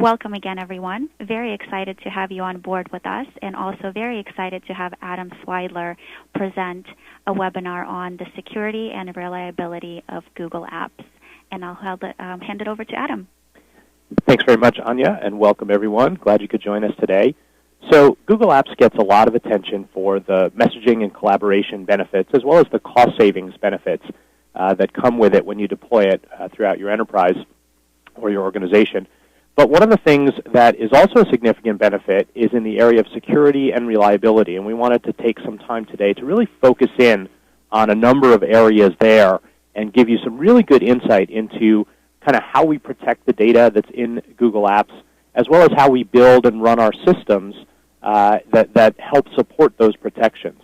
Welcome again, everyone. Very excited to have you on board with us, and also very excited to have Adam Swidler present a webinar on the security and reliability of Google Apps. And I'll hand it over to Adam. Thanks very much, Anya, and welcome, everyone. Glad you could join us today. So Google Apps gets a lot of attention for the messaging and collaboration benefits, as well as the cost savings benefits that come with it when you deploy it throughout your enterprise or your organization. But one of the things that is also a significant benefit is in the area of security and reliability, and we wanted to take some time today to really focus in on a number of areas there and give you some really good insight into kind of how we protect the data that's in Google Apps, as well as how we build and run our systems that help support those protections.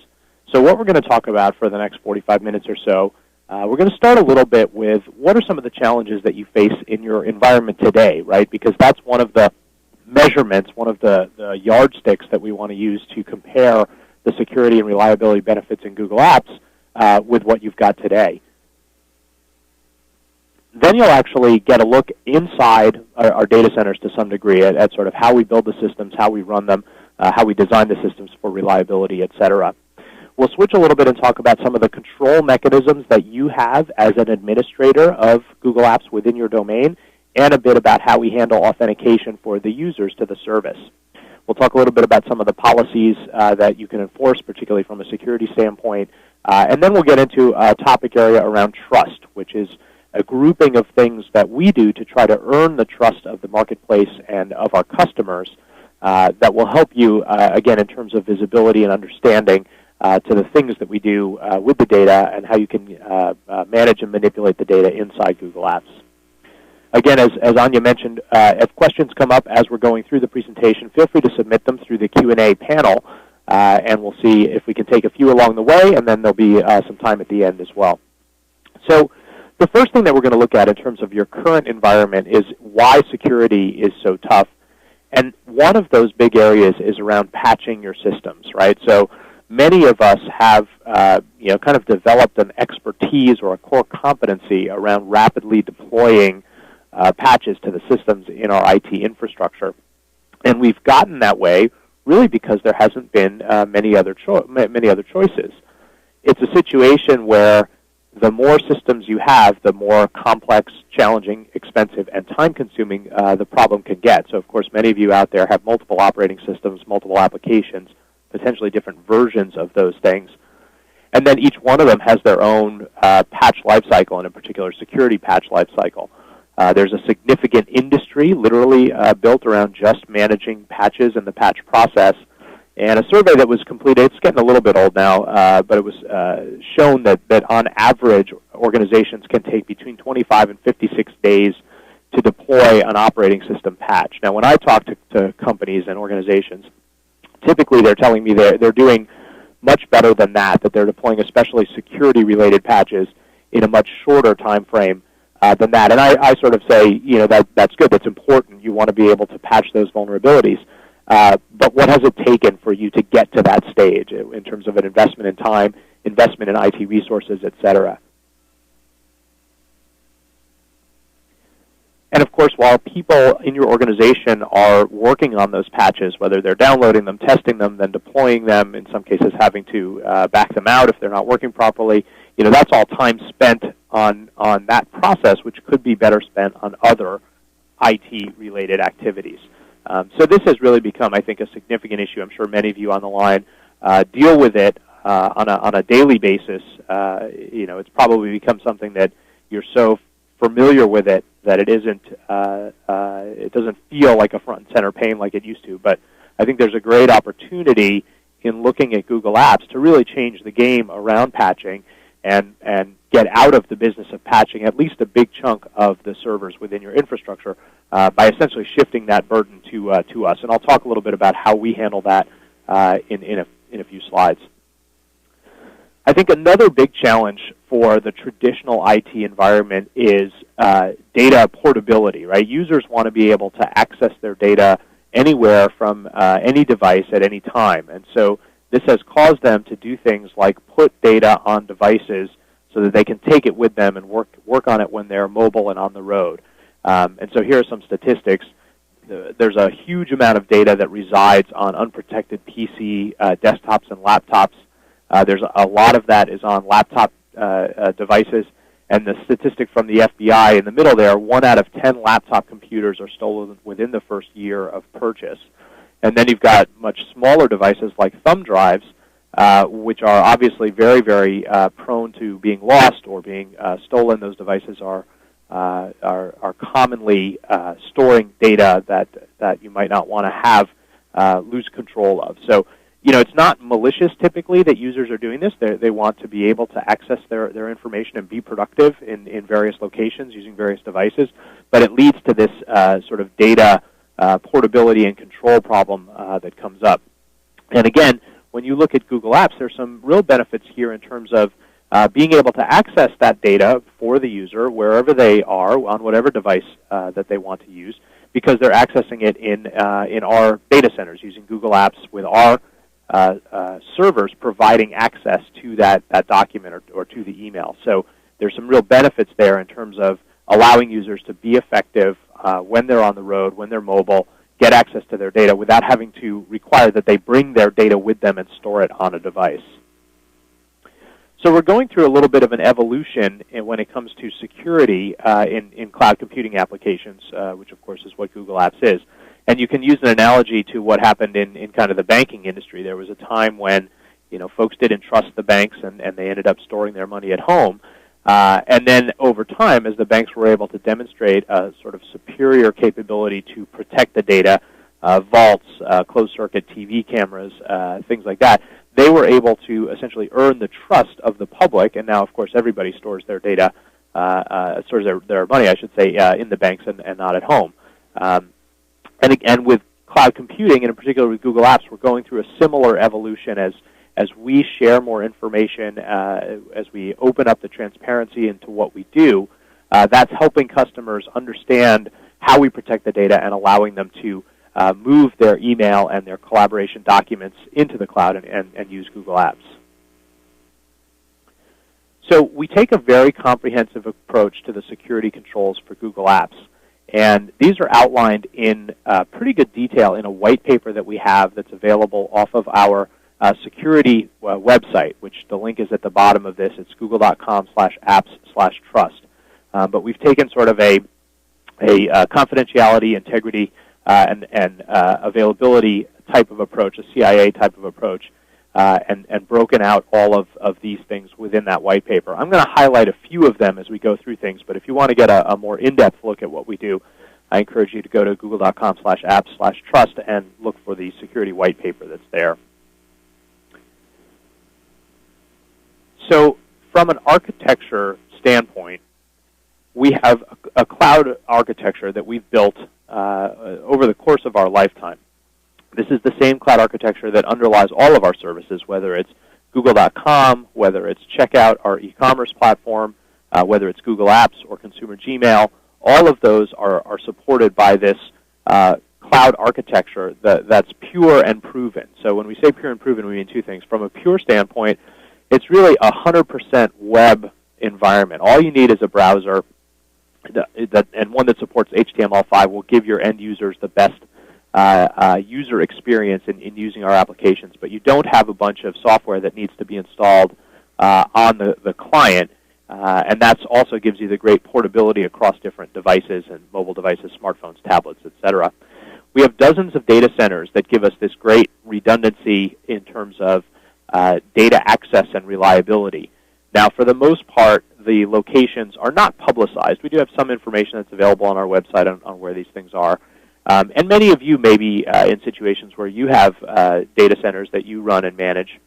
So what we're going to talk about for the next 45 minutes or so, we're going to start a little bit with what are some of the challenges that you face in your environment today, right? Because that's one of the measurements, one of the yardsticks that we want to use to compare the security and reliability benefits in Google Apps with what you've got today. Then you'll actually get a look inside our data centers to some degree at sort of how we build the systems, how we run them, how we design the systems for reliability, et cetera. We'll switch a little bit and talk about some of the control mechanisms that you have as an administrator of Google Apps within your domain, and a bit about how we handle authentication for the users to the service. We'll talk a little bit about some of the policies that you can enforce, particularly from a security standpoint, and then we'll get into a topic area around trust, which is a grouping of things that we do to try to earn the trust of the marketplace and of our customers that will help you, again, in terms of visibility and understanding to the things that we do with the data and how you can manage and manipulate the data inside Google Apps. Again, as Anya mentioned, if questions come up as we're going through the presentation, feel free to submit them through the Q&A panel, and we'll see if we can take a few along the way, and then there'll be some time at the end as well. So the first thing that we're going to look at in terms of your current environment is why security is so tough. And one of those big areas is around patching your systems, right? So many of us have kind of developed an expertise or a core competency around rapidly deploying patches to the systems in our IT infrastructure. And we've gotten that way really because there hasn't been many other choices. It's a situation where the more systems you have, the more complex, challenging, expensive, and time-consuming the problem can get. So, of course, many of you out there have multiple operating systems, multiple applications, potentially different versions of those things. And then each one of them has their own patch lifecycle, and in particular, security patch lifecycle. There's a significant industry literally built around just managing patches and the patch process. And a survey that was completed, it's getting a little bit old now, but it was shown that on average, organizations can take between 25 and 56 days to deploy an operating system patch. Now, when I talk to companies and organizations, typically they're telling me they're doing much better than that they're deploying especially security-related patches in a much shorter time frame than that. And I sort of say, that's good, that's important. You want to be able to patch those vulnerabilities. But what has it taken for you to get to that stage in terms of an investment in time, investment in IT resources, et cetera? And of course, while people in your organization are working on those patches, whether they're downloading them, testing them, then deploying them, in some cases having to back them out if they're not working properly, that's all time spent on that process, which could be better spent on other IT-related activities. So this has really become, I think, a significant issue. I'm sure many of you on the line deal with it on a daily basis. It's probably become something that you're so familiar with it that it doesn't feel like a front and center pain like it used to. But I think there's a great opportunity in looking at Google Apps to really change the game around patching and get out of the business of patching at least a big chunk of the servers within your infrastructure by essentially shifting that burden to us. And I'll talk a little bit about how we handle that in a few slides. I think another big challenge for the traditional IT environment is data portability, right? Users want to be able to access their data anywhere from any device at any time. And so this has caused them to do things like put data on devices so that they can take it with them and work on it when they're mobile and on the road. And so here are some statistics. there's a huge amount of data that resides on unprotected PC, desktops, and laptops. There's a lot of that is on laptop devices. And the statistic from the FBI in the middle there, 1 out of 10 laptop computers are stolen within the first year of purchase. And then you've got much smaller devices like thumb drives, which are obviously very, very prone to being lost or being stolen. Those devices are commonly storing data that you might not want to have lose control of. So, it's not malicious typically that users are doing this. They want to be able to access their information and be productive in various locations using various devices, but it leads to this sort of data portability and control problem that comes up. And again, when you look at Google Apps, there's some real benefits here in terms of being able to access that data for the user wherever they are on whatever device that they want to use, because they're accessing it in our data centers using Google Apps with our servers providing access to that document or to the email. So there's some real benefits there in terms of allowing users to be effective when they're on the road, when they're mobile, get access to their data without having to require that they bring their data with them and store it on a device. So we're going through a little bit of an evolution when it comes to security in cloud computing applications, which of course is what Google Apps is. And you can use an analogy to what happened in kind of the banking industry. There was a time when folks didn't trust the banks and they ended up storing their money at home. And then over time, as the banks were able to demonstrate a sort of superior capability to protect the data, vaults, closed-circuit TV cameras, things like that, they were able to essentially earn the trust of the public. And now, of course, everybody stores their data, stores their money, I should say, in the banks and not at home. And again, with cloud computing, and in particular with Google Apps, we're going through a similar evolution as we share more information, as we open up the transparency into what we do. That's helping customers understand how we protect the data and allowing them to move their email and their collaboration documents into the cloud and use Google Apps. So we take a very comprehensive approach to the security controls for Google Apps. And these are outlined in pretty good detail in a white paper that we have that's available off of our security website, which the link is at the bottom of this. It's google.com/apps/trust. But we've taken sort of a confidentiality, integrity, and availability type of approach, a CIA type of approach, and broken out all of these things within that white paper. I'm going to highlight a few of them as we go through things, but if you want to get a more in-depth look at what we do, I encourage you to go to google.com/apps/trust and look for the security white paper that's there. So from an architecture standpoint, we have a cloud architecture that we've built over the course of our lifetime. This is the same cloud architecture that underlies all of our services, whether it's Google.com, whether it's Checkout, our e-commerce platform, whether it's Google Apps or Consumer Gmail. All of those are supported by this cloud architecture that's pure and proven. So when we say pure and proven, we mean two things. From a pure standpoint, it's really 100% web environment. All you need is a browser, and one that supports HTML5 will give your end users the best user experience in using our applications. But you don't have a bunch of software that needs to be installed on the client, and that also gives you the great portability across different devices and mobile devices, smartphones, tablets, etc. We have dozens of data centers that give us this great redundancy in terms of data access and reliability. Now, for the most part, the locations are not publicized. We do have some information that's available on our website on where these things are. And many of you may be in situations where you have data centers that you run and manage.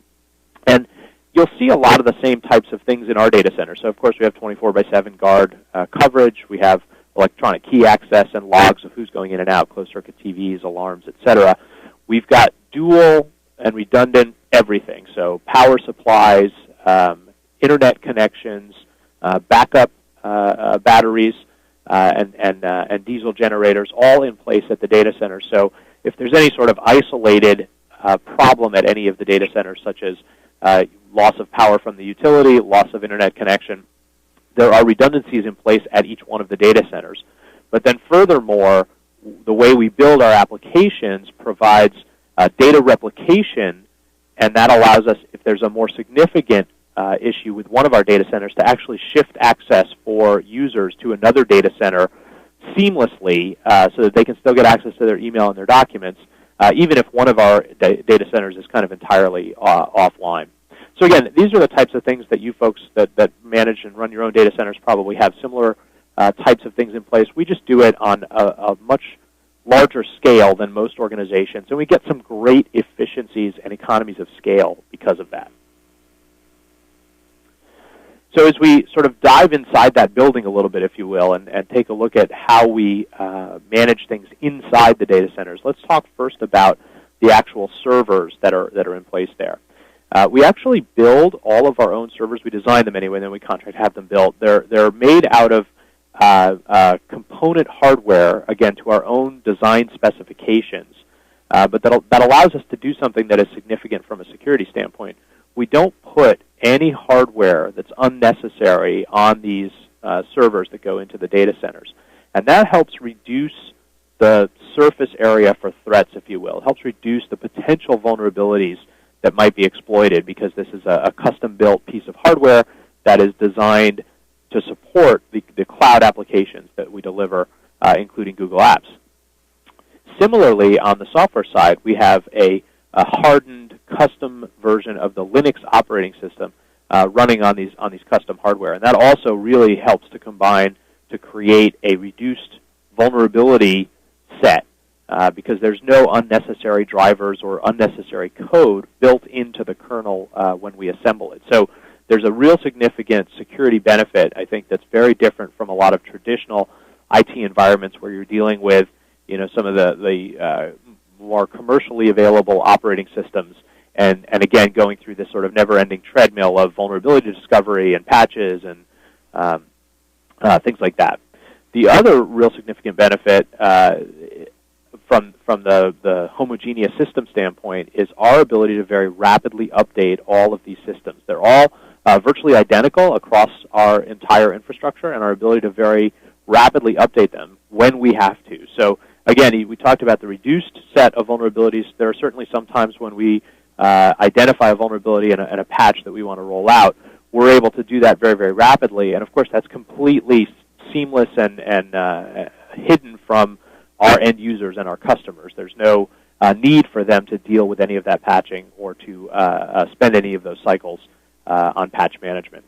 And you'll see a lot of the same types of things in our data center. So, of course, we have 24/7 guard coverage. We have electronic key access and logs of who's going in and out, closed-circuit TVs, alarms, etc. We've got dual and redundant everything. So power supplies, internet connections, backup batteries, and diesel generators, all in place at the data center. So if there's any sort of isolated problem at any of the data centers, such as loss of power from the utility, loss of internet connection, there are redundancies in place at each one of the data centers. But then furthermore, the way we build our applications provides data replication, and that allows us, if there's a more significant issue with one of our data centers, to actually shift access for users to another data center seamlessly so that they can still get access to their email and their documents, even if one of our data centers is kind of entirely offline. So again, these are the types of things that you folks that manage and run your own data centers probably have similar types of things in place. We just do it on a much larger scale than most organizations, and we get some great efficiencies and economies of scale because of that. So as we sort of dive inside that building a little bit, if you will, and take a look at how we manage things inside the data centers, let's talk first about the actual servers that are in place there. We actually build all of our own servers. We design them anyway, and then we contract to have them built. They're made out of component hardware, again, to our own design specifications, but that allows us to do something that is significant from a security standpoint. We don't put any hardware that's unnecessary on these servers that go into the data centers. And that helps reduce the surface area for threats, if you will. It helps reduce the potential vulnerabilities that might be exploited, because this is a custom-built piece of hardware that is designed to support the cloud applications that we deliver, including Google Apps. Similarly, on the software side, we have a hardened custom version of the Linux operating system running on these custom hardware, and that also really helps to combine to create a reduced vulnerability set because there's no unnecessary drivers or unnecessary code built into the kernel when we assemble it. So there's a real significant security benefit, I think, that's very different from a lot of traditional IT environments where you're dealing with, some of the more commercially available operating systems, and again, going through this sort of never-ending treadmill of vulnerability discovery and patches and things like that. The other real significant benefit from the homogeneous system standpoint is our ability to very rapidly update all of these systems. They're all virtually identical across our entire infrastructure, and our ability to very rapidly update them when we have to. So again, we talked about the reduced set of vulnerabilities. There are certainly some times when we identify a vulnerability and a patch that we want to roll out. We're able to do that very, very rapidly, and of course that's completely seamless and hidden from our end users and our customers. There's no need for them to deal with any of that patching or to spend any of those cycles on patch management.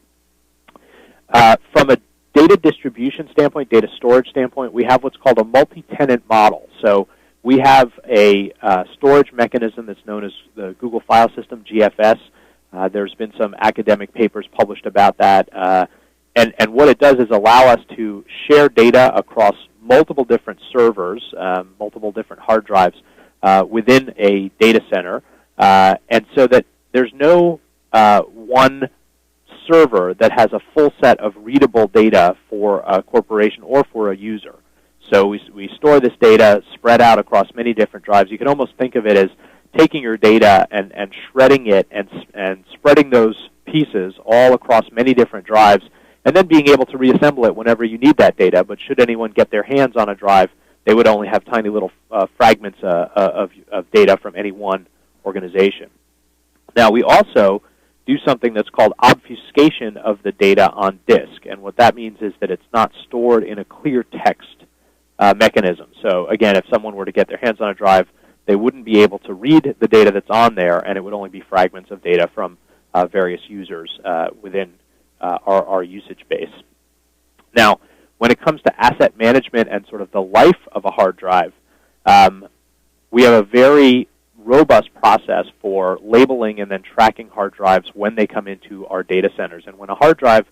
From a data distribution standpoint, data storage standpoint, we have what's called a multi-tenant model. So we have a storage mechanism that's known as the Google File System, GFS. There's been some academic papers published about that. And what it does is allow us to share data across multiple different servers, multiple different hard drives within a data center, and so that there's no one server that has a full set of readable data for a corporation or for a user. So we store this data spread out across many different drives. You can almost think of it as taking your data and shredding it and spreading those pieces all across many different drives, and then being able to reassemble it whenever you need that data. But should anyone get their hands on a drive, they would only have tiny little fragments of data from any one organization. Now, we also do something that's called obfuscation of the data on disk. And what that means is that it's not stored in a clear text mechanism. So again, if someone were to get their hands on a drive, they wouldn't be able to read the data that's on there, and it would only be fragments of data from various users within our usage base. Now, when it comes to asset management and sort of the life of a hard drive, we have a very robust process for labeling and then tracking hard drives when they come into our data centers. And when a hard drive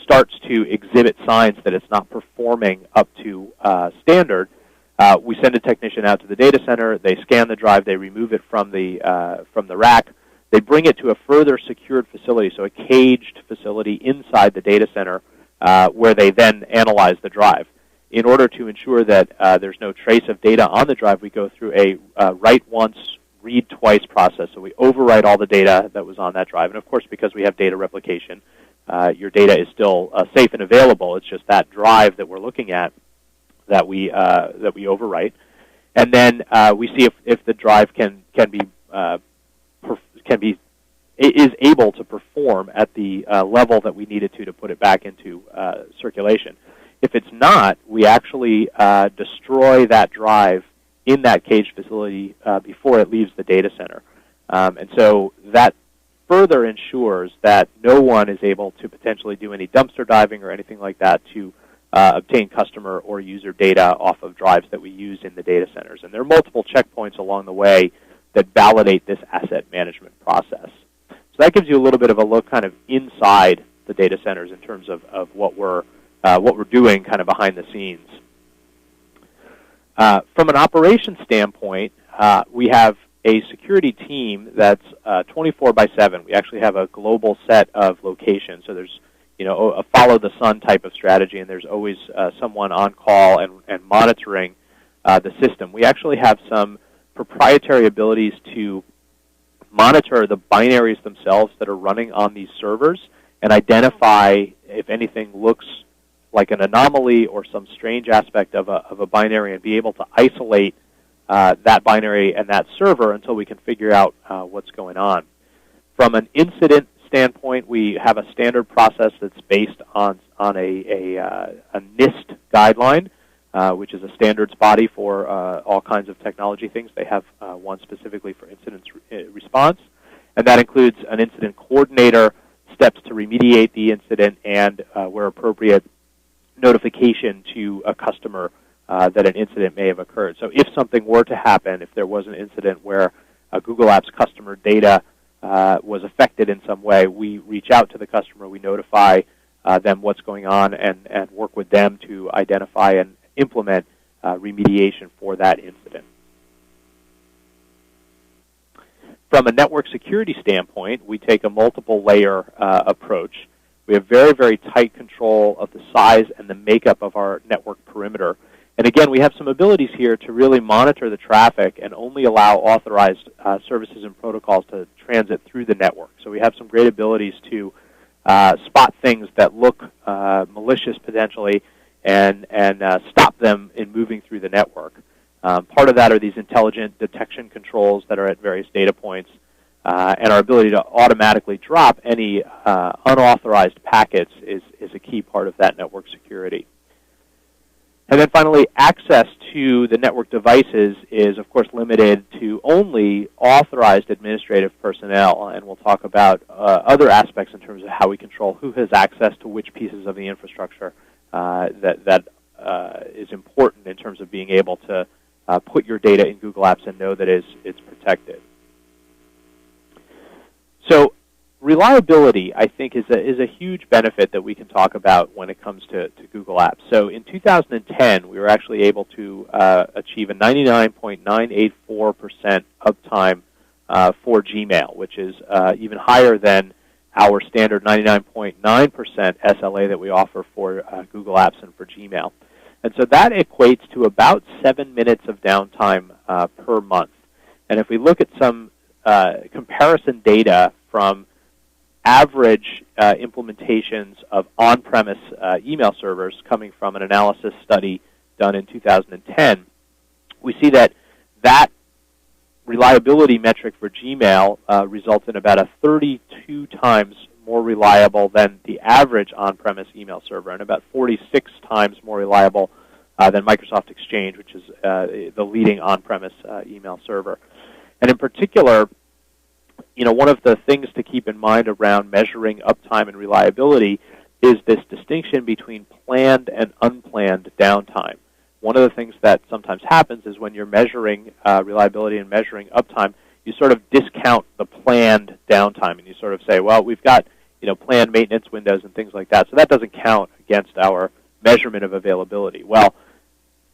starts to exhibit signs that it's not performing up to standard, we send a technician out to the data center. They scan the drive. They remove it from the rack. They bring it to a further secured facility, so a caged facility inside the data center, where they then analyze the drive. In order to ensure that there's no trace of data on the drive, we go through a write once, read twice process. So we overwrite all the data that was on that drive. And of course, because we have data replication, your data is still safe and available. It's just that drive that we're looking at that we overwrite. And then we see if the drive is able to perform at the level that we need it to put it back into circulation. If it's not, we actually destroy that drive in that caged facility before it leaves the data center. And so that further ensures that no one is able to potentially do any dumpster diving or anything like that to obtain customer or user data off of drives that we use in the data centers. And there are multiple checkpoints along the way that validate this asset management process. So that gives you a little bit of a look kind of inside the data centers in terms of what we're doing kind of behind the scenes. From an operations standpoint, we have a security team that's 24/7. We actually have a global set of locations. So there's a follow the sun type of strategy, and there's always someone on call and monitoring the system. We actually have some proprietary abilities to monitor the binaries themselves that are running on these servers and identify if anything looks like an anomaly or some strange aspect of a binary, and be able to isolate that binary and that server until we can figure out what's going on. From an incident standpoint, we have a standard process that's based on a NIST guideline, which is a standards body for all kinds of technology things. They have one specifically for incident response, and that includes an incident coordinator, steps to remediate the incident, and where appropriate, notification to a customer that an incident may have occurred. So if something were to happen, if there was an incident where Google Apps customer data was affected in some way, we reach out to the customer, we notify them what's going on, and work with them to identify and implement remediation for that incident. From a network security standpoint, we take a multiple layer approach. We have very, very tight control of the size and the makeup of our network perimeter. And again, we have some abilities here to really monitor the traffic and only allow authorized services and protocols to transit through the network. So we have some great abilities to spot things that look malicious potentially and stop them in moving through the network. Part of that are these intelligent detection controls that are at various data points, and our ability to automatically drop any unauthorized packets is a key part of that network security. And then finally, access to the network devices is, of course, limited to only authorized administrative personnel, and we'll talk about other aspects in terms of how we control who has access to which pieces of the infrastructure that is important in terms of being able to put your data in Google Apps and know that it's protected. So reliability, I think, is a huge benefit that we can talk about when it comes to Google Apps. So in 2010, we were actually able to achieve a 99.984% uptime for Gmail, which is even higher than our standard 99.9% SLA that we offer for Google Apps and for Gmail. And so that equates to about 7 minutes of downtime per month. And if we look at some comparison data from average implementations of on-premise email servers coming from an analysis study done in 2010, we see that reliability metric for Gmail results in about a 32 times more reliable than the average on-premise email server, and about 46 times more reliable than Microsoft Exchange, which is the leading on-premise email server. And in particular, one of the things to keep in mind around measuring uptime and reliability is this distinction between planned and unplanned downtime. One of the things that sometimes happens is when you're measuring reliability and measuring uptime, you sort of discount the planned downtime, and you sort of say, well, we've got planned maintenance windows and things like that, so that doesn't count against our measurement of availability. Well,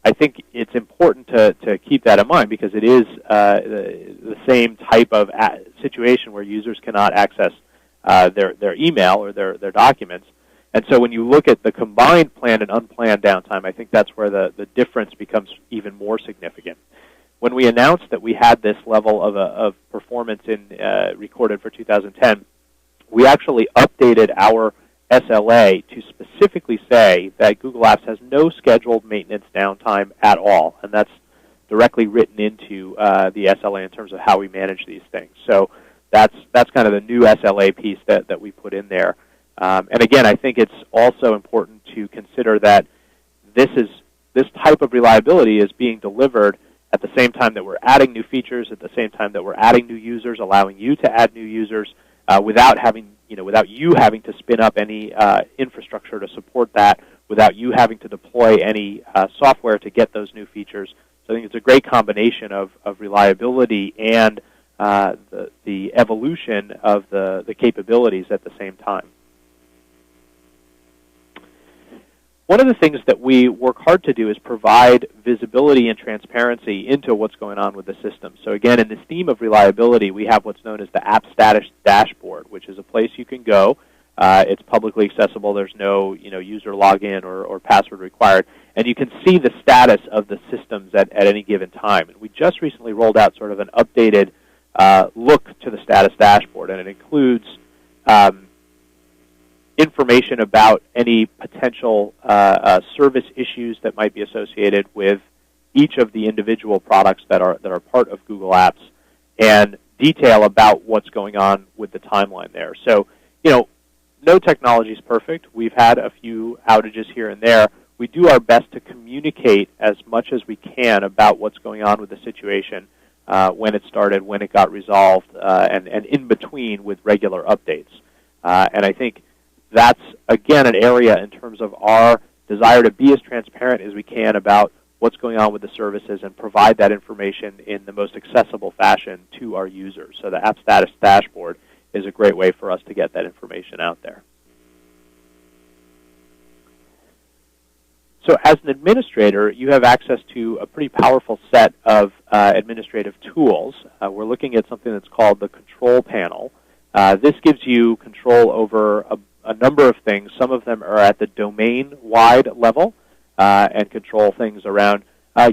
I think it's important to keep that in mind, because it is the same type of situation where users cannot access their email or their documents. And so when you look at the combined planned and unplanned downtime, I think that's where the difference becomes even more significant. When we announced that we had this level of performance recorded for 2010, we actually updated our SLA to specifically say that Google Apps has no scheduled maintenance downtime at all, and that's directly written into the SLA in terms of how we manage these things. So that's kind of the new SLA piece that we put in there. And again, I think it's also important to consider that this type of reliability is being delivered at the same time that we're adding new features, at the same time that we're adding new users, allowing you to add new users without you having to spin up any infrastructure to support that, without you having to deploy any software to get those new features. So I think it's a great combination of reliability and the evolution of the capabilities at the same time. One of the things that we work hard to do is provide visibility and transparency into what's going on with the system. So again, in this theme of reliability, we have what's known as the App Status Dashboard, which is a place you can go. It's publicly accessible. There's no user login or password required. And you can see the status of the systems at any given time. And we just recently rolled out sort of an updated look to the status dashboard, and it includes information about any potential service issues that might be associated with each of the individual products that are part of Google Apps, and detail about what's going on with the timeline there. So, no technology is perfect. We've had a few outages here and there. We do our best to communicate as much as we can about what's going on with the situation, when it started, when it got resolved, and in between with regular updates. And I think that's, again, an area in terms of our desire to be as transparent as we can about what's going on with the services and provide that information in the most accessible fashion to our users. So the App Status Dashboard is a great way for us to get that information out there. So as an administrator, you have access to a pretty powerful set of administrative tools. We're looking at something that's called the Control Panel. This gives you control over a number of things. Some of them are at the domain-wide level and control things around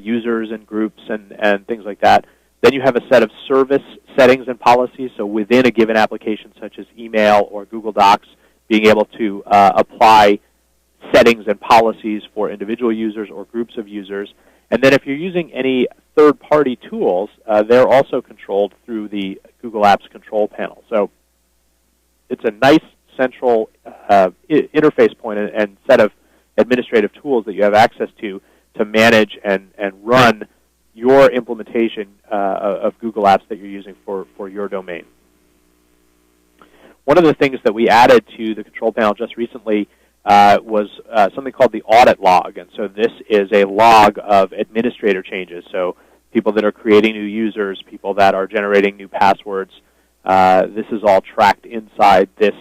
users and groups and things like that. Then you have a set of service settings and policies, so within a given application such as email or Google Docs, being able to apply settings and policies for individual users or groups of users. And then if you're using any third-party tools, they're also controlled through the Google Apps Control Panel. So it's a nice central interface point and set of administrative tools that you have access to manage and run your implementation of Google Apps that you're using for your domain. One of the things that we added to the Control Panel just recently was something called the audit log. And so this is a log of administrator changes. So people that are creating new users, people that are generating new passwords. This is all tracked inside this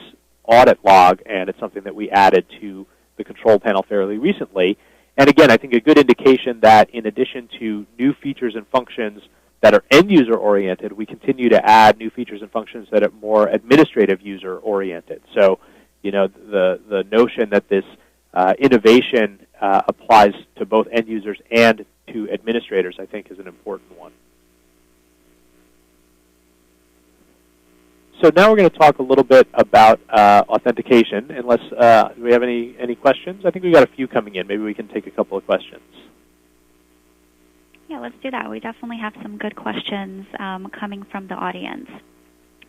audit log, and it's something that we added to the Control Panel fairly recently. And again, I think a good indication that in addition to new features and functions that are end-user oriented, we continue to add new features and functions that are more administrative user oriented. So, the notion that this innovation applies to both end users and to administrators, I think, is an important one. So now we're going to talk a little bit about authentication. Unless do we have any questions? I think we've got a few coming in. Maybe we can take a couple of questions. Yeah, let's do that. We definitely have some good questions coming from the audience.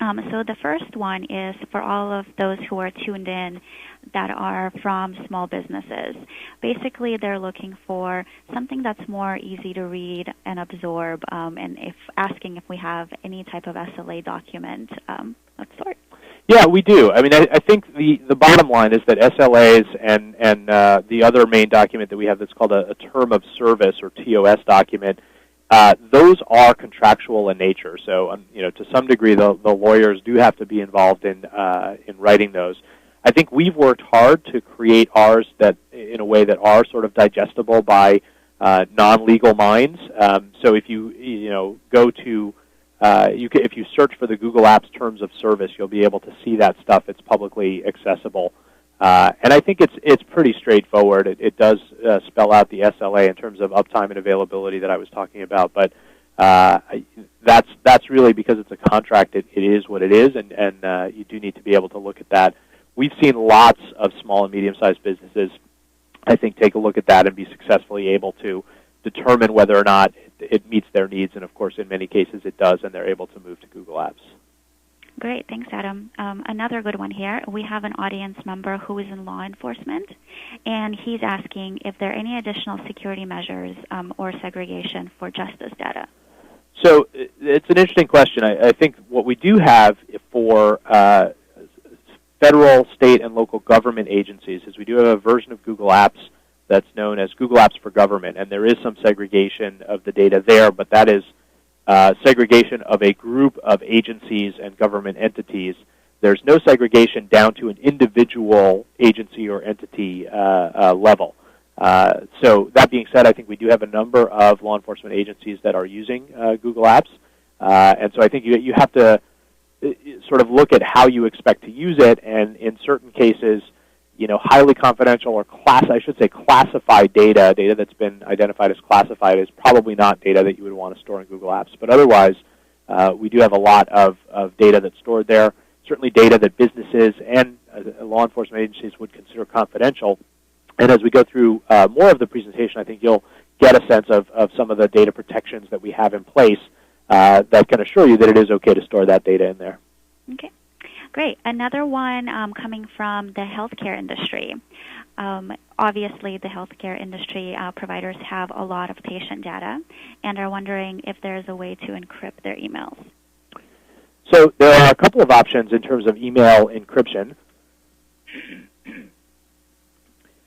So the first one is for all of those who are tuned in that are from small businesses. Basically, they're looking for something that's more easy to read and absorb, and asking if we have any type of SLA document of sort. Yeah, we do. I mean, I think the bottom line is that SLAs and the other main document that we have that's called a term of service or TOS document, those are contractual in nature. So, to some degree, the lawyers do have to be involved in writing those. I think we've worked hard to create ours that in a way that are sort of digestible by non-legal minds. So if you go to if you search for the Google Apps Terms of Service, you'll be able to see that stuff. It's publicly accessible. And I think it's pretty straightforward. It does spell out the SLA in terms of uptime and availability that I was talking about, but that's really because it's a contract. It is what it is, and you do need to be able to look at that. We've seen lots of small and medium-sized businesses, I think, take a look at that and be successfully able to determine whether or not it meets their needs, and of course in many cases it does, and they're able to move to Google Apps. Great, thanks, Adam. Another good one here. We have an audience member who is in law enforcement, and he's asking if there are any additional security measures or segregation for justice data. So it's an interesting question. I think what we do have for federal, state, and local government agencies is we do have a version of Google Apps that's known as Google Apps for Government, and there is some segregation of the data there, but that is segregation of a group of agencies and government entities. There's no segregation down to an individual agency or entity level. So that being said, I think we do have a number of law enforcement agencies that are using Google Apps, and so I think you have to sort of look at how you expect to use it, and in certain cases, highly confidential or classified data that's been identified as classified is probably not data that you would want to store in Google Apps. But otherwise, we do have a lot of data that's stored there, certainly data that businesses and law enforcement agencies would consider confidential. And as we go through more of the presentation, I think you'll get a sense of some of the data protections that we have in place that can assure you that it is okay to store that data in there. Okay. Great. Another one coming from the healthcare industry. Obviously, the healthcare industry providers have a lot of patient data and are wondering if there is a way to encrypt their emails. So there are a couple of options in terms of email encryption.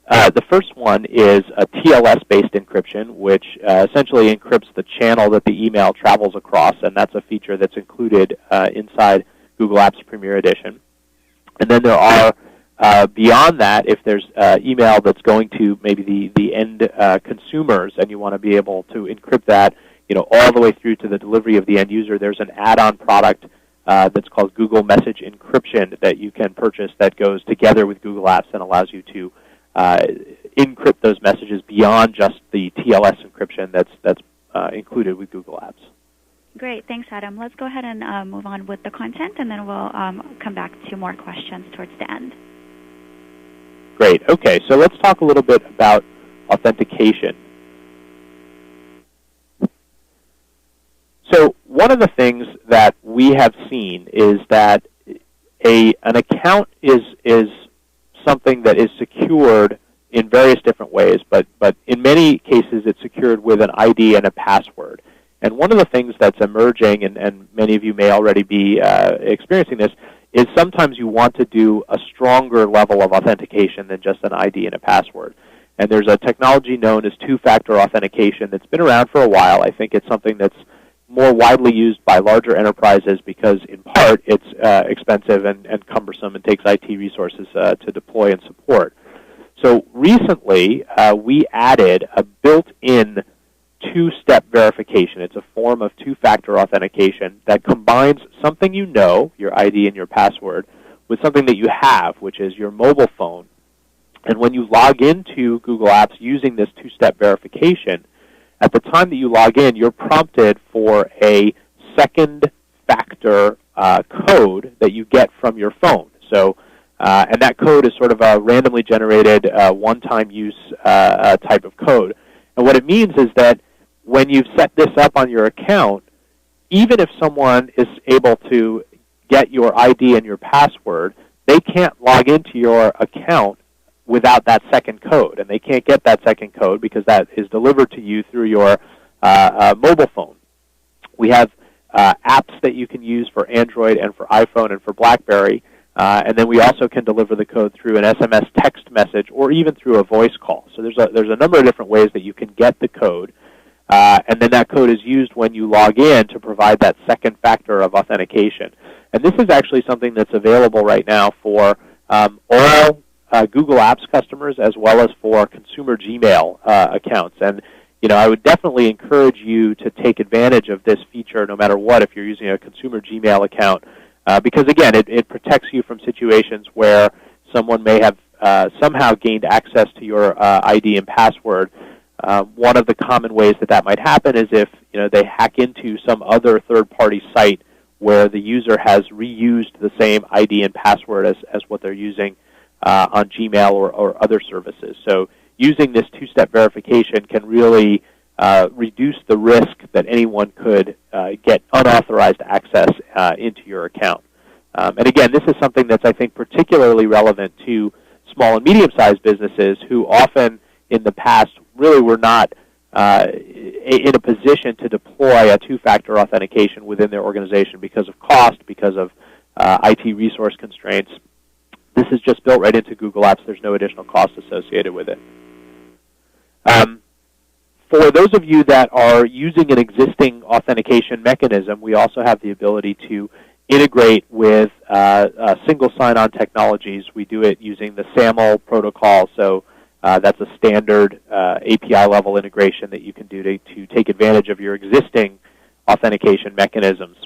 The first one is a TLS-based encryption, which essentially encrypts the channel that the email travels across, and that's a feature that's included inside Google Apps Premier Edition. And then there are, beyond that, if there's email that's going to maybe the end consumers and you want to be able to encrypt that all the way through to the delivery of the end user, there's an add-on product that's called Google Message Encryption that you can purchase that goes together with Google Apps and allows you to encrypt those messages beyond just the TLS encryption that's included with Google Apps. Great. Thanks, Adam. Let's go ahead and move on with the content, and then we'll come back to more questions towards the end. Great. Okay, so let's talk a little bit about authentication. So one of the things that we have seen is that an account is something that is secured in various different ways, but in many cases it's secured with an ID and a password. And one of the things that's emerging, and many of you may already be experiencing this, is sometimes you want to do a stronger level of authentication than just an ID and a password. And there's a technology known as two-factor authentication that's been around for a while. I think it's something that's more widely used by larger enterprises because, in part, it's expensive and cumbersome and takes IT resources to deploy and support. So recently, we added a built-in two-step verification. It's a form of two-factor authentication that combines something your ID and your password, with something that you have, which is your mobile phone. And when you log into Google Apps using this two-step verification, at the time that you log in, you're prompted for a second-factor code that you get from your phone. So, and that code is sort of a randomly generated one-time use type of code. And what it means is that when you've set this up on your account, even if someone is able to get your ID and your password, they can't log into your account without that second code. And they can't get that second code because that is delivered to you through your mobile phone. We have apps that you can use for Android and for iPhone and for BlackBerry. And then we also can deliver the code through an SMS text message or even through a voice call. So there's a number of different ways that you can get the code. And then that code is used when you log in to provide that second factor of authentication. And this is actually something that's available right now for all Google Apps customers as well as for consumer Gmail accounts. And I would definitely encourage you to take advantage of this feature no matter what if you're using a consumer Gmail account because, again, it protects you from situations where someone may have somehow gained access to your ID and password. One of the common ways that might happen is if they hack into some other third-party site where the user has reused the same ID and password as what they're using on Gmail or other services. So using this two-step verification can really reduce the risk that anyone could get unauthorized access into your account. And again, this is something that's, I think, particularly relevant to small and medium-sized businesses who often in the past really were not in a position to deploy a two-factor authentication within their organization because of cost, because of IT resource constraints. This is just built right into Google Apps. There's no additional cost associated with it. For those of you that are using an existing authentication mechanism, we also have the ability to integrate with single sign-on technologies. We do it using the SAML protocol, so that's a standard API-level integration that you can do to take advantage of your existing authentication mechanisms.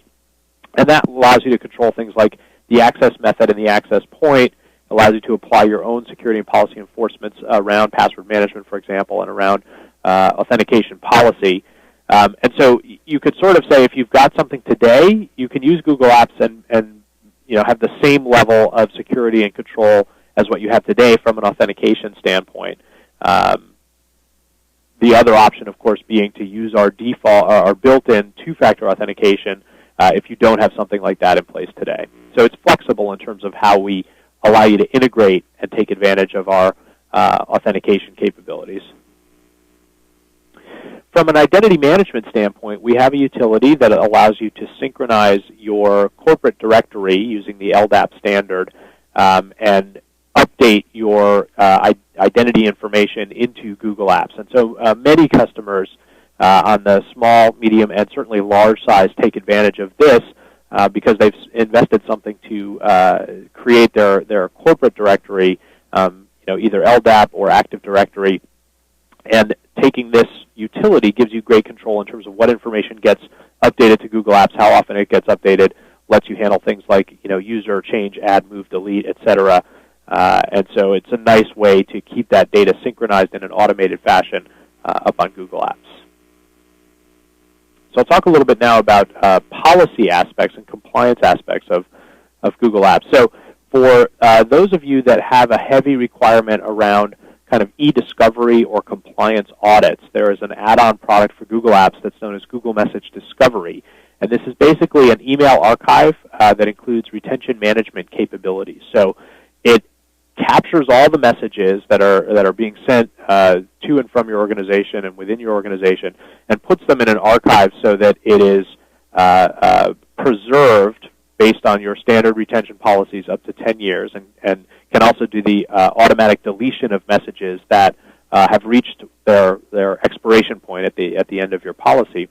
And that allows you to control things like the access method and the access point. It allows you to apply your own security and policy enforcements around password management, for example, and around authentication policy. And so you could sort of say if you've got something today, you can use Google Apps and have the same level of security and control as what you have today from an authentication standpoint. The other option, of course, being to use our default, our built-in two-factor authentication if you don't have something like that in place today. So it's flexible in terms of how we allow you to integrate and take advantage of our authentication capabilities. From an identity management standpoint, we have a utility that allows you to synchronize your corporate directory using the LDAP standard and update your identity information into Google Apps. And so many customers on the small, medium, and certainly large size take advantage of this because they've invested something to create their corporate directory, either LDAP or Active Directory. And taking this utility gives you great control in terms of what information gets updated to Google Apps, how often it gets updated, lets you handle things like user, change, add, move, delete, etc. And so it's a nice way to keep that data synchronized in an automated fashion up on Google Apps. So I'll talk a little bit now about policy aspects and compliance aspects of Google Apps. So for those of you that have a heavy requirement around kind of e-discovery or compliance audits, there is an add-on product for Google Apps that's known as Google Message Discovery. And this is basically an email archive that includes retention management capabilities. So it captures all the messages that are being sent to and from your organization and within your organization and puts them in an archive so that it is preserved based on your standard retention policies up to 10 years and can also do the automatic deletion of messages that have reached their expiration point at the end of your policy,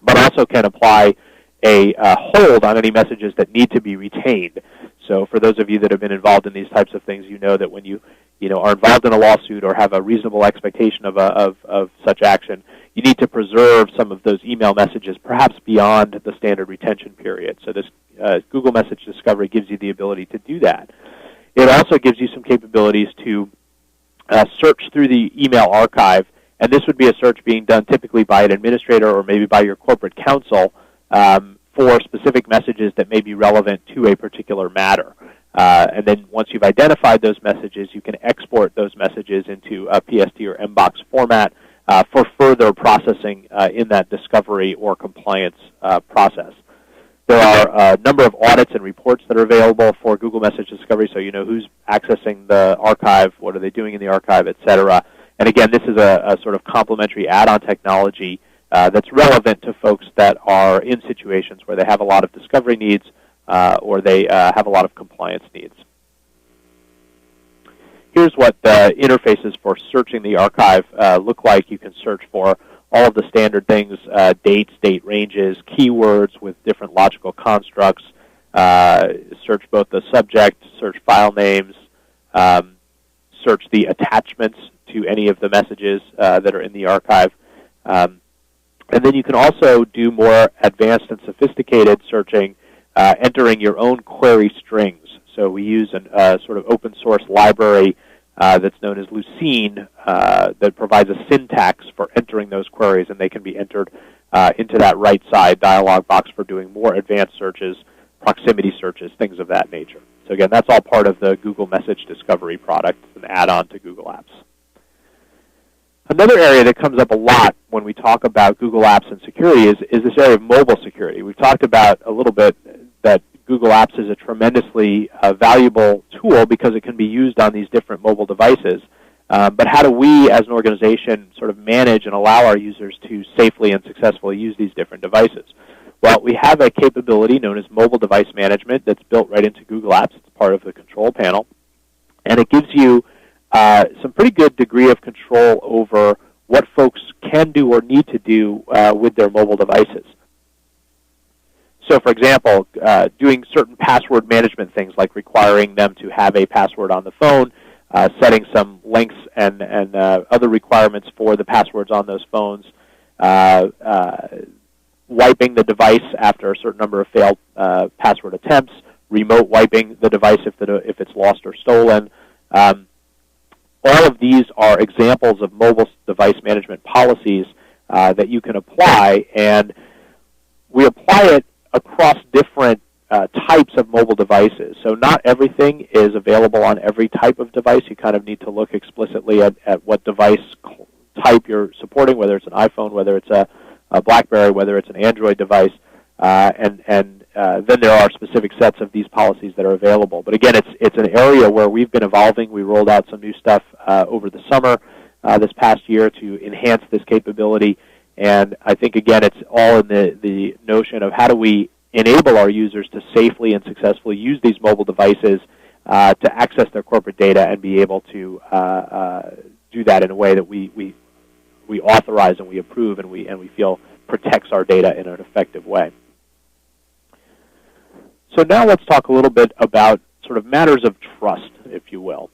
but also can apply a hold on any messages that need to be retained. So for those of you that have been involved in these types of things, you know that when you are involved in a lawsuit or have a reasonable expectation of such action, you need to preserve some of those email messages, perhaps beyond the standard retention period. So this Google Message Discovery gives you the ability to do that. It also gives you some capabilities to search through the email archive, and this would be a search being done typically by an administrator or maybe by your corporate counsel for specific messages that may be relevant to a particular matter. And then once you've identified those messages, you can export those messages into a PSD or MBOX format for further processing in that discovery or compliance process. There are a number of audits and reports that are available for Google Message Discovery, so you know who's accessing the archive, what are they doing in the archive, etc. And again, this is a sort of complementary add-on technology that's relevant to folks that are in situations where they have a lot of discovery needs or they have a lot of compliance needs. Here's what the interfaces for searching the archive look like. You can search for all of the standard things, dates, date ranges, keywords with different logical constructs, search both the subject, search file names, search the attachments to any of the messages that are in the archive. And then you can also do more advanced and sophisticated searching, entering your own query strings. So we use a sort of open source library that's known as Lucene that provides a syntax for entering those queries, and they can be entered into that right side dialog box for doing more advanced searches, proximity searches, things of that nature. So again, that's all part of the Google Message Discovery product, an add-on to Google Apps. Another area that comes up a lot when we talk about Google Apps and security is this area of mobile security. We've talked about a little bit that Google Apps is a tremendously valuable tool because it can be used on these different mobile devices. But how do we as an organization sort of manage and allow our users to safely and successfully use these different devices? Well, we have a capability known as mobile device management that's built right into Google Apps. It's part of the control panel. And it gives you some pretty good degree of control over what folks can do or need to do with their mobile devices. So, for example, doing certain password management things like requiring them to have a password on the phone, setting some links and other requirements for the passwords on those phones, wiping the device after a certain number of failed password attempts, remote wiping the device if it's lost or stolen. All of these are examples of mobile device management policies that you can apply, and we apply it across different types of mobile devices. So not everything is available on every type of device. You kind of need to look explicitly at what device type you're supporting, whether it's an iPhone, whether it's a BlackBerry, whether it's an Android device, and then there are specific sets of these policies that are available. But again, it's an area where we've been evolving. We rolled out some new stuff over the summer this past year to enhance this capability. And I think, again, it's all in the notion of how do we enable our users to safely and successfully use these mobile devices to access their corporate data and be able to do that in a way that we authorize and we approve and we feel protects our data in an effective way. So now let's talk a little bit about sort of matters of trust, if you will.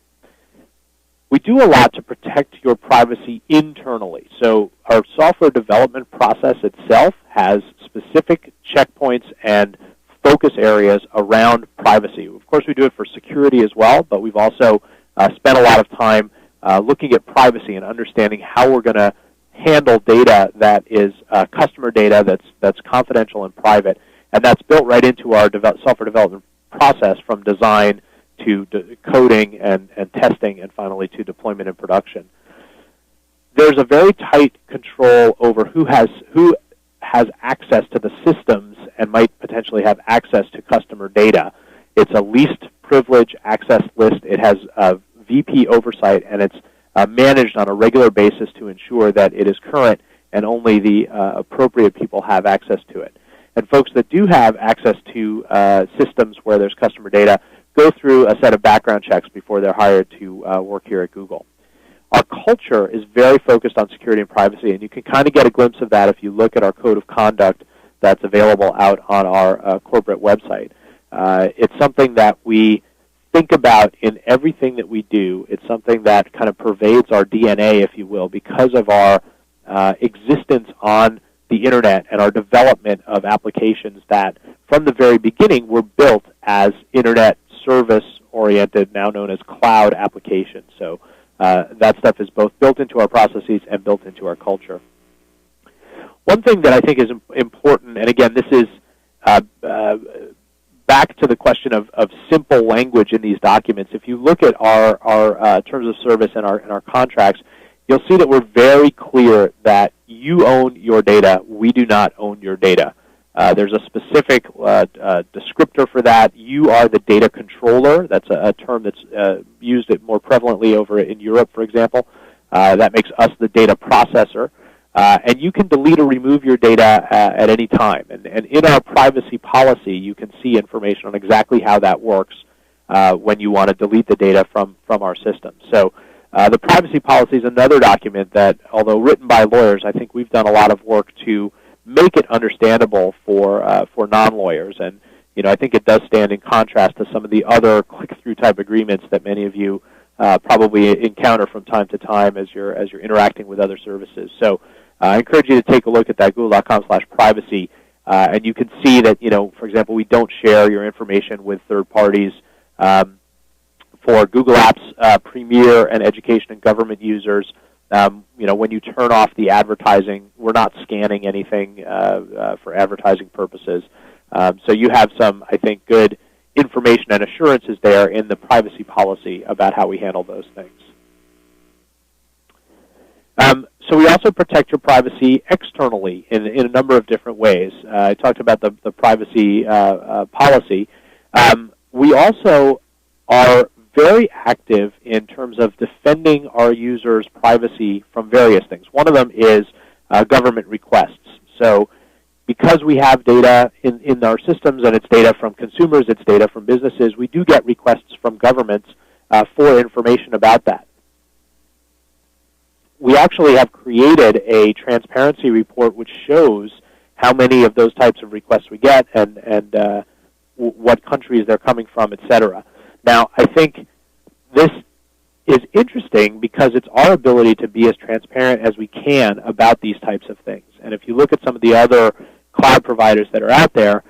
We do a lot to protect your privacy internally. So our software development process itself has specific checkpoints and focus areas around privacy. Of course, we do it for security as well, but we've also spent a lot of time looking at privacy and understanding how we're going to handle data that is customer data that's confidential and private. And that's built right into our software development process, from design to coding and testing, and finally to deployment and production. There's a very tight control over who has access to the systems and might potentially have access to customer data. It's a least privilege access list. It has VP oversight, and it's managed on a regular basis to ensure that it is current and only the appropriate people have access to it. And folks that do have access to systems where there's customer data go through a set of background checks before they're hired to work here at Google. Our culture is very focused on security and privacy, and you can kind of get a glimpse of that if you look at our code of conduct that's available out on our corporate website. It's something that we think about in everything that we do. It's something that kind of pervades our DNA, if you will, because of our existence on the Internet and our development of applications that, from the very beginning, were built as Internet service-oriented, now known as cloud applications. So that stuff is both built into our processes and built into our culture. One thing that I think is important, and again, this is back to the question of simple language in these documents. If you look at our terms of service and our contracts, you'll see that we're very clear that you own your data. We do not own your data. There's a specific descriptor for that. You are the data controller. That's a term that's used more prevalently over in Europe, for example. That makes us the data processor. And you can delete or remove your data at any time. And in our privacy policy, you can see information on exactly how that works when you want to delete the data from our system. So the privacy policy is another document that, although written by lawyers, I think we've done a lot of work to make it understandable for non-lawyers. And I think it does stand in contrast to some of the other click-through type agreements that many of you probably encounter from time to time as you're interacting with other services. So I encourage you to take a look at that, google.com/privacy, and you can see that, for example, we don't share your information with third parties. For Google Apps Premier and education and government users, when you turn off the advertising, we're not scanning anything for advertising purposes. So you have some, I think, good information and assurances there in the privacy policy about how we handle those things. So we also protect your privacy externally in a number of different ways. I talked about the privacy policy. We also are very active in terms of defending our users' privacy from various things. One of them is government requests. So because we have data in our systems, and it's data from consumers, it's data from businesses, we do get requests from governments for information about that. We actually have created a transparency report which shows how many of those types of requests we get and what countries they're coming from, etc. Now, I think this is interesting because it's our ability to be as transparent as we can about these types of things. And if you look at some of the other cloud providers that are out there,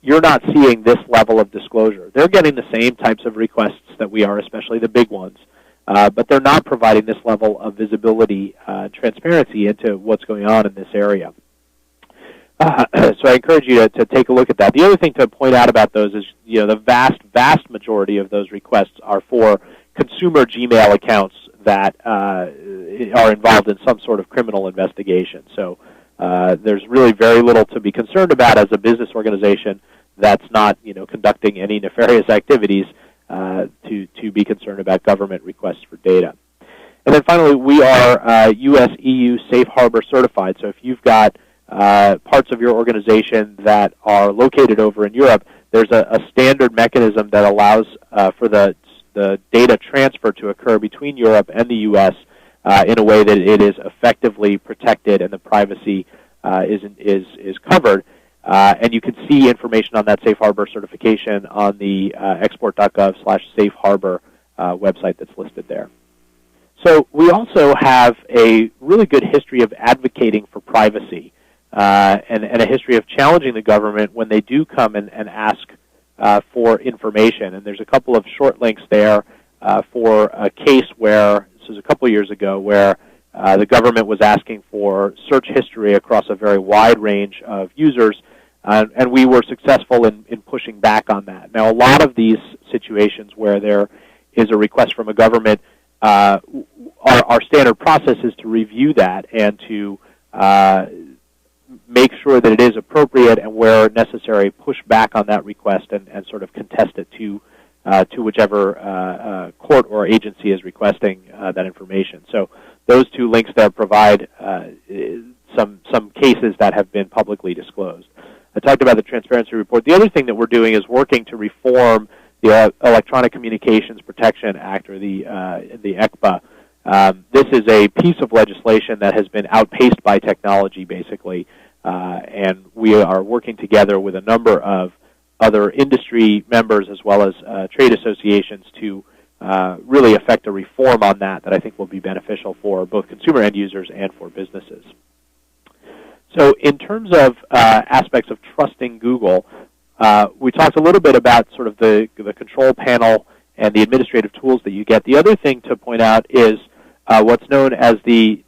you're not seeing this level of disclosure. They're getting the same types of requests that we are, especially the big ones. But they're not providing this level of visibility, transparency into what's going on in this area. So I encourage you to take a look at that. The other thing to point out about those is, the vast majority of those requests are for consumer Gmail accounts that are involved in some sort of criminal investigation. So there's really very little to be concerned about as a business organization that's not, conducting any nefarious activities. To be concerned about government requests for data. And then finally, we are U.S. EU Safe Harbor certified. So if you've got parts of your organization that are located over in Europe, there's a standard mechanism that allows for the data transfer to occur between Europe and the U.S. In a way that it is effectively protected and the privacy is covered. And you can see information on that Safe Harbor certification on the export.gov/Safe Harbor website that's listed there. So we also have a really good history of advocating for privacy and a history of challenging the government when they do come and ask for information. And there's a couple of short links there for a case where, this was a couple years ago, where the government was asking for search history across a very wide range of users. And we were successful in pushing back on that. Now, a lot of these situations where there is a request from a government, our standard process is to review that and to make sure that it is appropriate and, where necessary, push back on that request and sort of contest it to whichever court or agency is requesting that information. So those two links there provide some cases that have been publicly disclosed. I talked about the transparency report. The other thing that we're doing is working to reform the Electronic Communications Protection Act, or the ECPA. This is a piece of legislation that has been outpaced by technology, basically, and we are working together with a number of other industry members as well as trade associations to really affect a reform on that I think will be beneficial for both consumer end users and for businesses. So in terms of aspects of trusting Google, we talked a little bit about sort of the control panel and the administrative tools that you get. The other thing to point out is what's known as the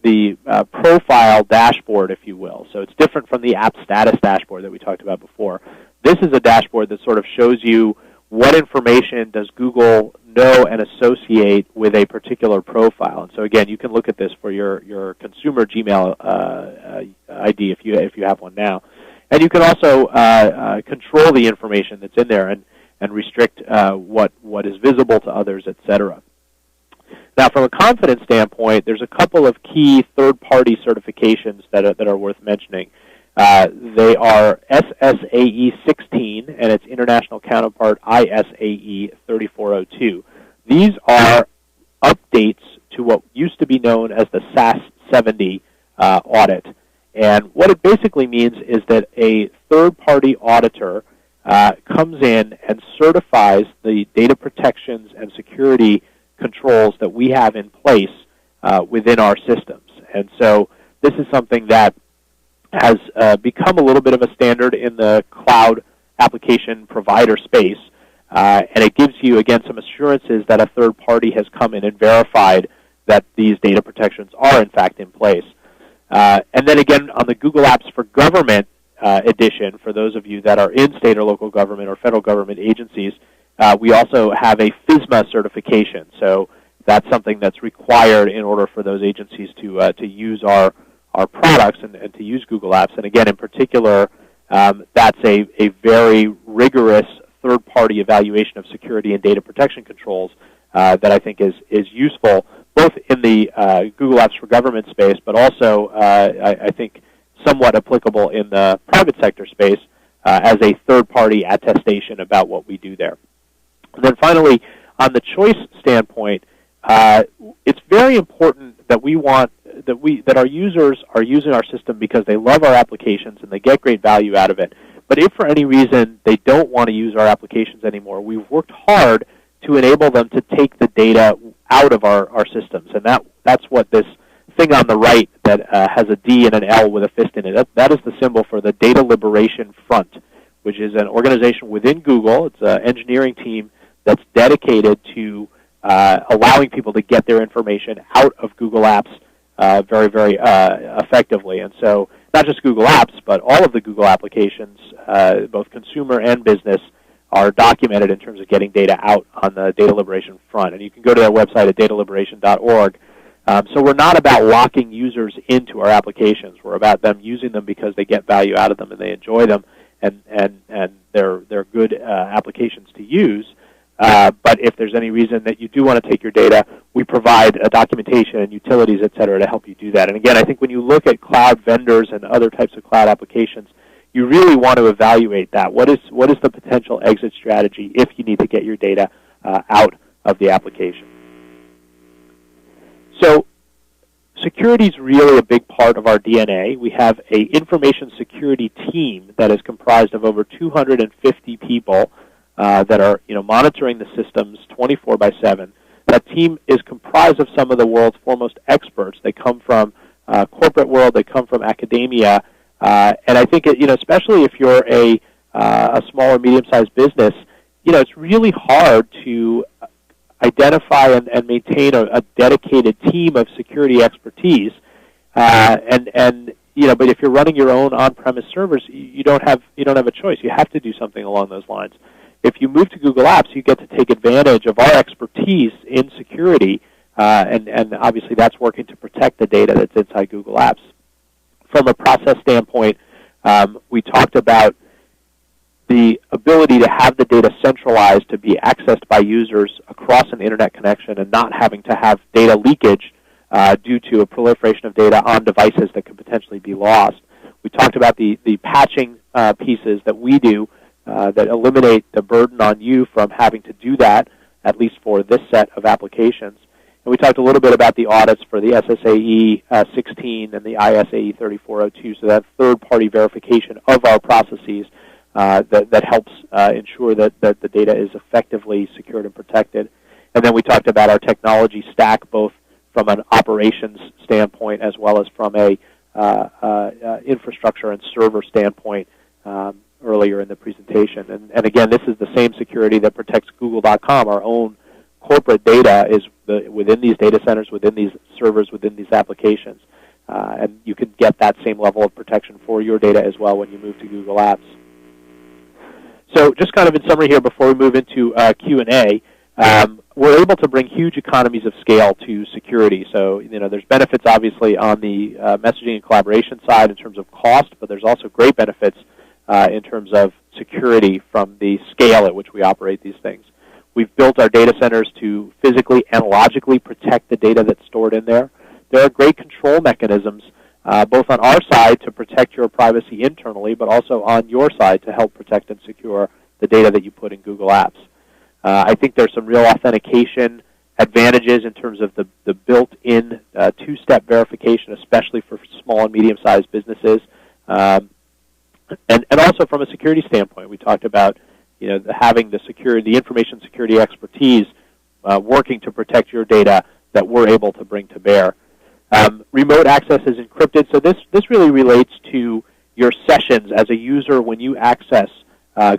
profile dashboard, if you will. So it's different from the app status dashboard that we talked about before. This is a dashboard that sort of shows you what information does Google know and associate with a particular profile. And so again, you can look at this for your consumer Gmail ID if you have one now. And you can also control the information that's in there and restrict what is visible to others, etc. Now, from a confidence standpoint, there's a couple of key third-party certifications that are worth mentioning. They are SSAE 16 and its international counterpart ISAE 3402. These are updates to what used to be known as the SAS 70 audit. And what it basically means is that a third-party auditor comes in and certifies the data protections and security controls that we have in place within our systems. And so this is something that has become a little bit of a standard in the cloud application provider space, and it gives you, again, some assurances that a third party has come in and verified that these data protections are, in fact, in place. And then again, on the Google Apps for Government edition, for those of you that are in state or local government or federal government agencies, we also have a FISMA certification. So that's something that's required in order for those agencies to use our products and to use Google Apps. And again, in particular, that's a very rigorous third-party evaluation of security and data protection controls that I think is useful, both in the Google Apps for Government space, but also I think somewhat applicable in the private sector space as a third-party attestation about what we do there. And then finally, on the choice standpoint, it's very important that that our users are using our system because they love our applications and they get great value out of it. But if for any reason they don't want to use our applications anymore, we've worked hard to enable them to take the data out of our systems. And that's what this thing on the right that has a D and an L with a fist in it, that is the symbol for the Data Liberation Front, which is an organization within Google. It's an engineering team that's dedicated to allowing people to get their information out of Google Apps very, very effectively. And so not just Google Apps, but all of the Google applications, both consumer and business, are documented in terms of getting data out on the Data Liberation Front. And you can go to their website at dataliberation.org. So we're not about locking users into our applications. We're about them using them because they get value out of them and they enjoy them, and they're good applications to use. But if there's any reason that you do want to take your data, we provide documentation and utilities, et cetera, to help you do that. And again, I think when you look at cloud vendors and other types of cloud applications, you really want to evaluate that. What is the potential exit strategy if you need to get your data out of the application? So security is really a big part of our DNA. We have an information security team that is comprised of over 250 people that are monitoring the systems 24/7. That team is comprised of some of the world's foremost experts. They come from corporate world, they come from academia, and I think especially if you're a small or medium-sized business, it's really hard to identify and maintain a dedicated team of security expertise, but if you're running your own on-premise servers, you don't have a choice. You have to do something along those lines. If you move to Google Apps, you get to take advantage of our expertise in security, and obviously that's working to protect the data that's inside Google Apps. From a process standpoint, we talked about the ability to have the data centralized to be accessed by users across an internet connection and not having to have data leakage due to a proliferation of data on devices that could potentially be lost. We talked about the patching pieces that we do that eliminate the burden on you from having to do that, at least for this set of applications. And we talked a little bit about the audits for the SSAE 16 and the ISAE 3402, so that third-party verification of our processes that helps ensure that the data is effectively secured and protected. And then we talked about our technology stack, both from an operations standpoint as well as from a infrastructure and server standpoint earlier in the presentation. And again, this is the same security that protects Google.com. Our own corporate data is within these data centers, within these servers, within these applications. And you can get that same level of protection for your data as well when you move to Google Apps. So just kind of in summary here before we move into Q&A, we're able to bring huge economies of scale to security. So there's benefits obviously on the messaging and collaboration side in terms of cost, but there's also great benefits in terms of security from the scale at which we operate these things. We've built our data centers to physically and logically protect the data that's stored in there. There are great control mechanisms both on our side to protect your privacy internally, but also on your side to help protect and secure the data that you put in Google Apps. I think there's some real authentication advantages in terms of the built-in two-step verification, especially for small and medium-sized businesses. And also from a security standpoint, we talked about having the information security expertise working to protect your data that we're able to bring to bear. Remote access is encrypted, so this really relates to your sessions as a user. When you access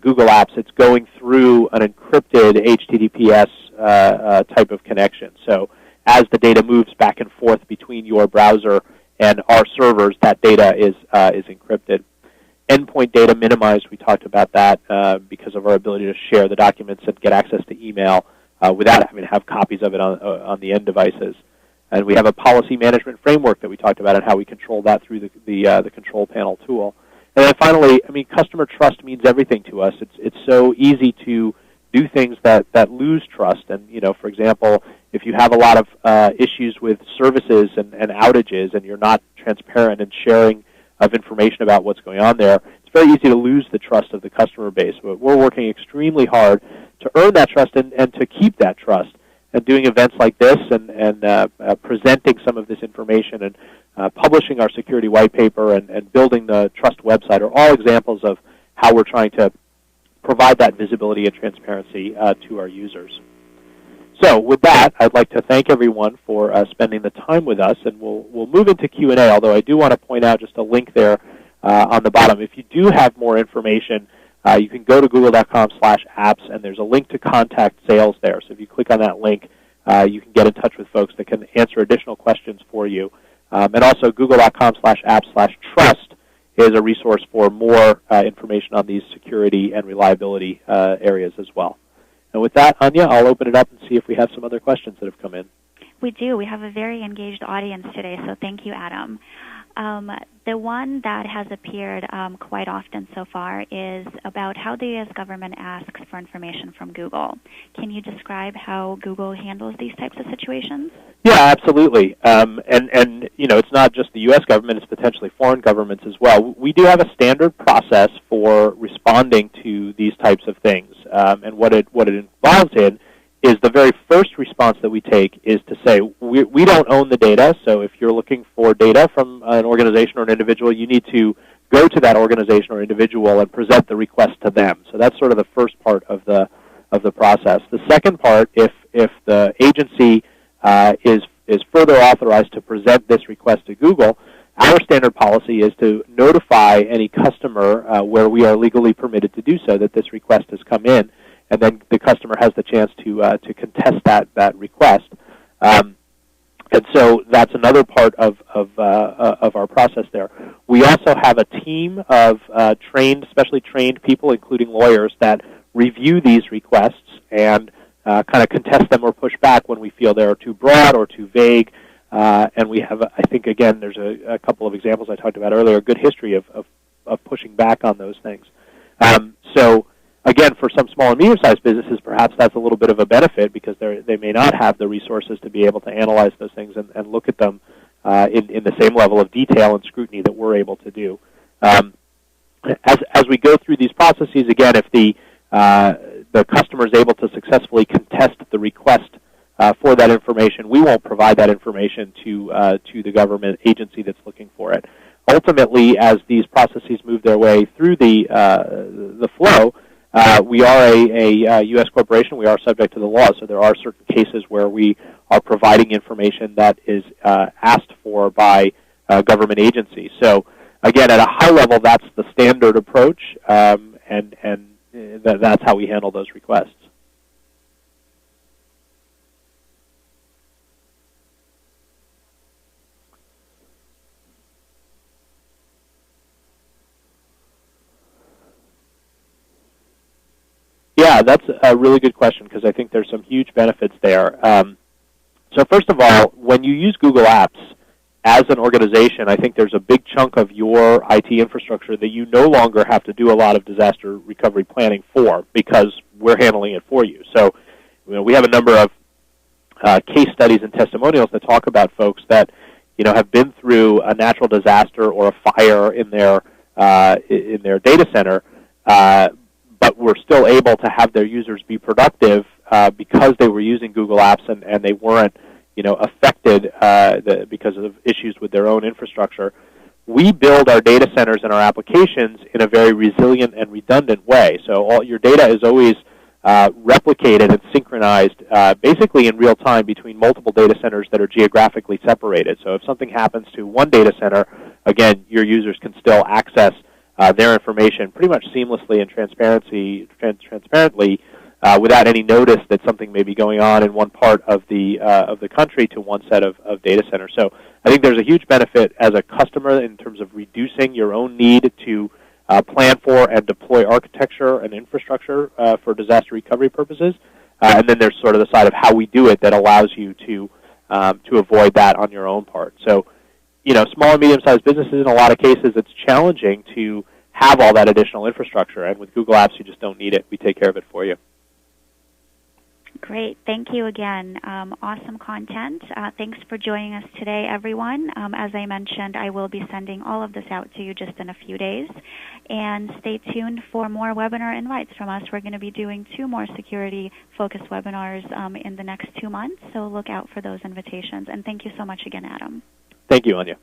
Google Apps, it's going through an encrypted HTTPS type of connection. So as the data moves back and forth between your browser and our servers, that data is encrypted. Endpoint data minimized, we talked about that because of our ability to share the documents and get access to email without having to have copies of it on the end devices. And we have a policy management framework that we talked about and how we control that through the control panel tool. And then finally, I mean, customer trust means everything to us. It's so easy to do things that lose trust. And, for example, if you have a lot of issues with services and outages and you're not transparent and sharing of information about what's going on there, it's very easy to lose the trust of the customer base. But we're working extremely hard to earn that trust and to keep that trust. And doing events like this and presenting some of this information and publishing our security white paper and building the Trust website are all examples of how we're trying to provide that visibility and transparency to our users. So with that, I'd like to thank everyone for spending the time with us, and we'll move into Q&A, although I do want to point out just a link there on the bottom. If you do have more information, you can go to google.com/apps, and there's a link to contact sales there. So if you click on that link, you can get in touch with folks that can answer additional questions for you. And also google.com/apps/trust is a resource for more information on these security and reliability areas as well. And with that, Anya, I'll open it up and see if we have some other questions that have come in. We do. We have a very engaged audience today, so thank you, Adam. The one that has appeared quite often so far is about how the U.S. government asks for information from Google. Can you describe how Google handles these types of situations? Yeah, absolutely. And it's not just the U.S. government; it's potentially foreign governments as well. We do have a standard process for responding to these types of things, and what it involves in is the very first response that we take is to say, we don't own the data, so if you're looking for data from an organization or an individual, you need to go to that organization or individual and present the request to them. So that's sort of the first part of the process. The second part, if the agency is further authorized to present this request to Google, our standard policy is to notify any customer where we are legally permitted to do so that this request has come in, and then the customer has the chance to contest that request. And so that's another part of our process there. We also have a team of specially trained people, including lawyers, that review these requests and kind of contest them or push back when we feel they're too broad or too vague. And we have, I think, again, there's a couple of examples I talked about earlier, a good history of pushing back on those things. So again, for some small and medium-sized businesses, perhaps that's a little bit of a benefit because they may not have the resources to be able to analyze those things and look at them in the same level of detail and scrutiny that we're able to do. As we go through these processes, again, if the customer is able to successfully contest the request for that information, we won't provide that information to the government agency that's looking for it. Ultimately, as these processes move their way through the flow, we are a U.S. corporation. We are subject to the law, so there are certain cases where we are providing information that is asked for by government agencies. So, again, at a high level, that's the standard approach, and that's how we handle those requests. Yeah, that's a really good question because I think there's some huge benefits there. So first of all, when you use Google Apps as an organization, I think there's a big chunk of your IT infrastructure that you no longer have to do a lot of disaster recovery planning for because we're handling it for you. So we have a number of case studies and testimonials that talk about folks that have been through a natural disaster or a fire in their data center, but were still able to have their users be productive because they were using Google Apps and they weren't, affected because of issues with their own infrastructure. We build our data centers and our applications in a very resilient and redundant way. So all your data is always replicated and synchronized basically in real time between multiple data centers that are geographically separated. So if something happens to one data center, again, your users can still access their information pretty much seamlessly and transparently without any notice that something may be going on in one part of the country to one set of data centers. So I think there's a huge benefit as a customer in terms of reducing your own need to plan for and deploy architecture and infrastructure for disaster recovery purposes. And then there's sort of the side of how we do it that allows you to avoid that on your own part. So, small and medium-sized businesses, in a lot of cases, it's challenging to have all that additional infrastructure. And with Google Apps, you just don't need it. We take care of it for you. Great. Thank you again. Awesome content. Thanks for joining us today, everyone. As I mentioned, I will be sending all of this out to you just in a few days. And stay tuned for more webinar invites from us. We're going to be doing 2 more security-focused webinars in the next 2 months, so look out for those invitations. And thank you so much again, Adam. Thank you, Anya.